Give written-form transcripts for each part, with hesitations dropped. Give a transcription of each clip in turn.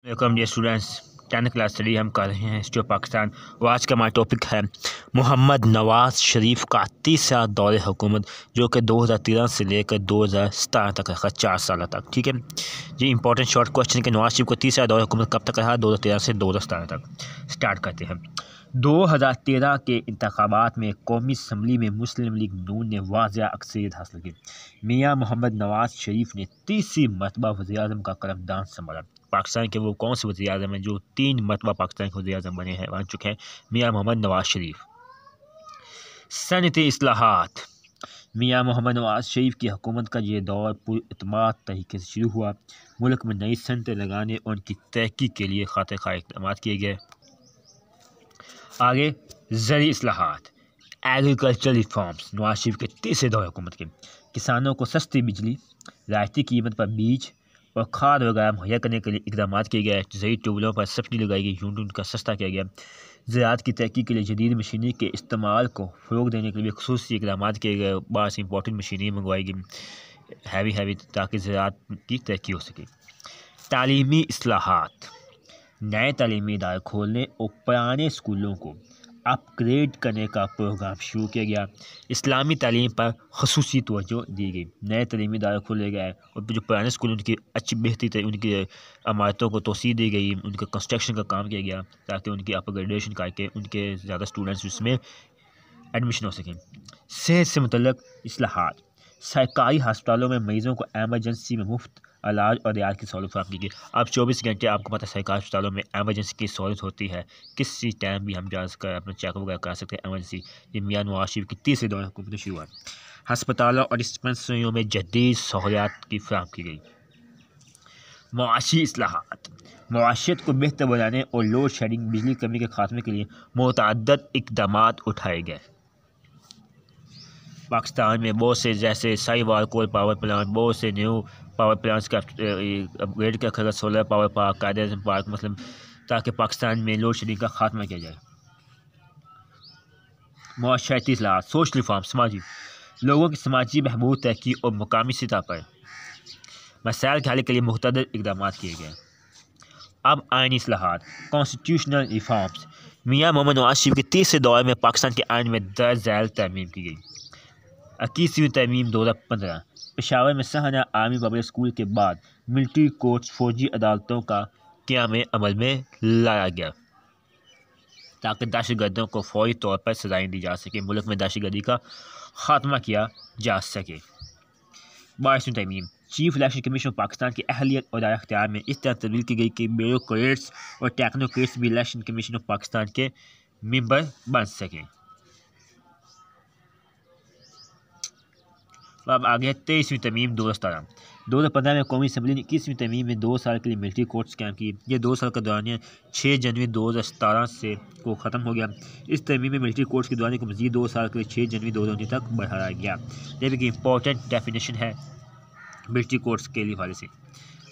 Welcome dear students, 10th class study हम कर रहे हैं हिस्ट्री ऑफ पाकिस्तान। और आज का हमारा टॉपिक है मोहम्मद नवाज शरीफ का तीसरा दौर हुकूमत, जो कि 2013 से लेकर 2017 तक रखा, 4 साल तक। ठीक है जी, इंपॉर्टेंट शॉर्ट क्वेश्चन कि नवाज शरीफ को तीसरा दौर हुकूमत कब तक रहा? 2013 से 2017 तक। स्टार्ट करते हैं। 2013 के इंतखाबात में कौमी असम्बली में मुस्लिम लीग नून ने वाज़ेह अक्सरियत हासिल की। मियाँ मोहम्मद नवाज शरीफ ने तीसरी मरतबा वज़ीर-ए-आज़म का कलमदान संभाला। पाकिस्तान के वो कौन से वज़ीर-ए-आज़म हैं जो 3 मरतबा पाकिस्तान के वज़ीर-ए-आज़म बन चुके हैं? मियाँ मोहम्मद नवाज शरीफ। सनती इस्लाहात। मियाँ मोहम्मद नवाज शरीफ की हुकूमत का ये दौर पुरएतमाद तरीके से शुरू हुआ। मुल्क में नई सनतें लगाने और उनकी तरक्की के लिए खातिर-खा इक़दाम किए गए। आगे ज़री इस्लाहात, एग्रीकल्चर रिफॉर्म्स। नवाज शरीफ के तीसरे दौर हुकूमत के किसानों को सस्ती बिजली, रियायती कीमत पर बीज और खाद वगैरह मुहैया करने के लिए इक़दाम किए गए। ज़रूरी ट्यूबवेलों पर सब्सिडी लगाई गई, यूनिट का सस्ता किया गया। ज़राअत की तरक्की के लिए जदीद मशीनरी के इस्तेमाल को फ़रोग़ देने के लिए ख़ुसूसी इक़दाम किए गए। बाहर से इंपॉर्टेंट मशीनरी मंगवाई गई हैवी ताकि ज़राअत की तरक्की हो सके। तालीमी इस्लाहात, नए तालीमी इदारे खोलने और पुराने स्कूलों को अपग्रेड करने का प्रोग्राम शुरू किया गया। इस्लामी तालीम पर ख़ुसूसी तवज्जो दी गई। नए तालीमी इदारे खोले गए और जो पुराने स्कूल उनकी अच्छी बेहतरी उनकी इमारतों को तोसी दी गई, उनके कंस्ट्रक्शन का काम किया गया ताकि उनकी अपग्रेडेशन करके उनके ज़्यादा स्टूडेंट्स उसमें एडमिशन हो सकें। सेहत से मुतल्लिक़ इस्लाहात, सरकारी हस्पतालों में मरीज़ों को एमरजेंसी में मुफ्त इलाज और रियायत की सहूलत फराहम की गई। अब 24 घंटे आपको पता है सरकारी अस्पतालों में एमरजेंसी की सहूलत होती है, किसी टाइम भी हम जाकर अपना चेकअप वगैरह करा सकते हैं एमरजेंसी। ये मियाँ नवाज शरीफ की तीसरे दौर हुकूमत शुरू हुआ। हस्पतालों और डिस्पेंसरियों में जदीद सहूलियात की फराहम की गई। मुआशी इस्लाहात, मुआशरत को बेहतर बनाने और लोड शेडिंग बिजली कमी के खात्मे के लिए मुतअद्दिद इक़दाम उठाए गए। पाकिस्तान में बहुत से जैसे साहिवाल कोल पावर प्लांट, बहुत से न्यू पावर प्लांट्स का अपग्रेड किया गया, solar power park, Quaid-e-Azam park, मतलब ताकि पाकिस्तान में लोड शेडिंग का खात्मा किया जाए। मुआशरती इस्लाहात, सोशल रिफॉर्म, समाजी लोगों की समाजी बहबूद, तरक्की और मुकामी सतह पर मसाइल के हल के लिए मुख्तलिफ इक़दाम किए गए। अब आइनी इस्लाहात, कॉन्स्टिट्यूशनल रिफॉर्म्स। मियाँ मोहम्मद नवाज शरीफ के तीसरे दौर में पाकिस्तान के आइन में दर्ज झैल तरमीम की गई। 21वीं तरमीम 2015 पेशावर में सहाना आर्मी पब्लिक स्कूल के बाद मिलिट्री कोर्ट्स, फौजी अदालतों का क़याम अमल में लाया गया ताकि दहशतगर्दों को फौरी तौर पर सज़ाएँ दी जा सकें, मुल्क में दहशतगर्दी का ख़ात्मा किया जा सके। 22वीं तरमीम, चीफ इलेक्शन कमीशन पाकिस्तान की अहलियत और दायरा इख्तियार में इस तरह तब्दील की गई कि ब्यूरोक्रेट्स और टेक्नोक्रेट्स भी इलेक्शन कमीशन ऑफ पाकिस्तान के मेंबर बन सकें। अब आगे 23वीं तरमीम 2017। 2015 में कौमी असम्बली ने 21वीं तरमीम में 2 साल के लिए मिलिट्री कोर्ट्स कायम की। ये 2 साल का दौरानिया 6 जनवरी 2017 से को ख़त्म हो गया। इस तरमीम में मिलिट्री कोर्ट्स के दौरान को मज़ीद 2 साल के लिए 6 जनवरी 2019 तक बढ़ाया गया। ये भी इंपॉर्टेंट डेफिनेशन है मिलिट्री कोर्ट्स के लिहाज से।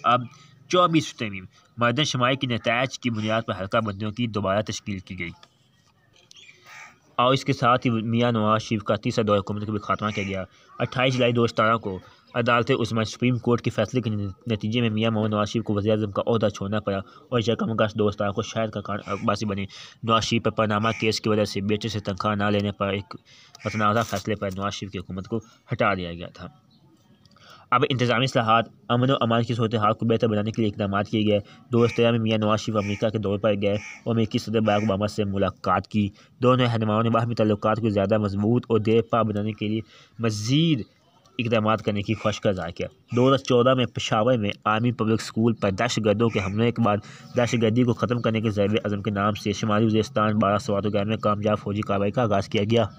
अब 24वीं तरमीम, मर्दन शुमारी की नतायज की बुनियाद पर हल्का बंदियों की दोबारा तश्कील की गई और इसके साथ ही मियाँ नवाज शरीफ का तीसरा दौर हुकूमत का भी खात्मा किया गया। 28 जुलाई 2017 को अदालत उस्मा सुप्रीम कोर्ट के फैसले के नतीजे में मियाँ मोहम्मद नवाज शरीफ को वज़ीर-ए-आज़म का ओहदा छोड़ना पड़ा और 1 अगस्त 2017 को शहर का बासी बने। नवाज शरीफ पर पनामा केस की वजह से बेटे से तनख्वाह न लेने पर एक मतनाज़ा फैसले पर नवाज शरीफ की हुकूमत को हटा दिया गया था। अब इंतज़ामी इस्लाहात, अमन और अमान की सूरत हाल को बेहतर बनाने के लिए इक़दाम किए गए। 2013 में मियाँ नवाज शरीफ अमेरिका के दौरे पर गए और अमेरिकी सदर बराक ओबामा से मुलाकात की। दोनों रहनुमाओं ने बाहमी ताल्लुकात को ज़्यादा मजबूत और देरपा बनाने के लिए मज़ीद इक़दाम करने की ख्वाहिश का इज़हार किया। 2014 में पेशावर में आर्मी पब्लिक स्कूल पर दहशतगर्दों के हमले के बाद दहशतगर्दी को ख़त्म करने के ज़रिए अज़म के नाम से शुमाली वज़ीरिस्तान 12 सवात में कामयाब फौजी कार्रवाई का आगाज़ किया गया।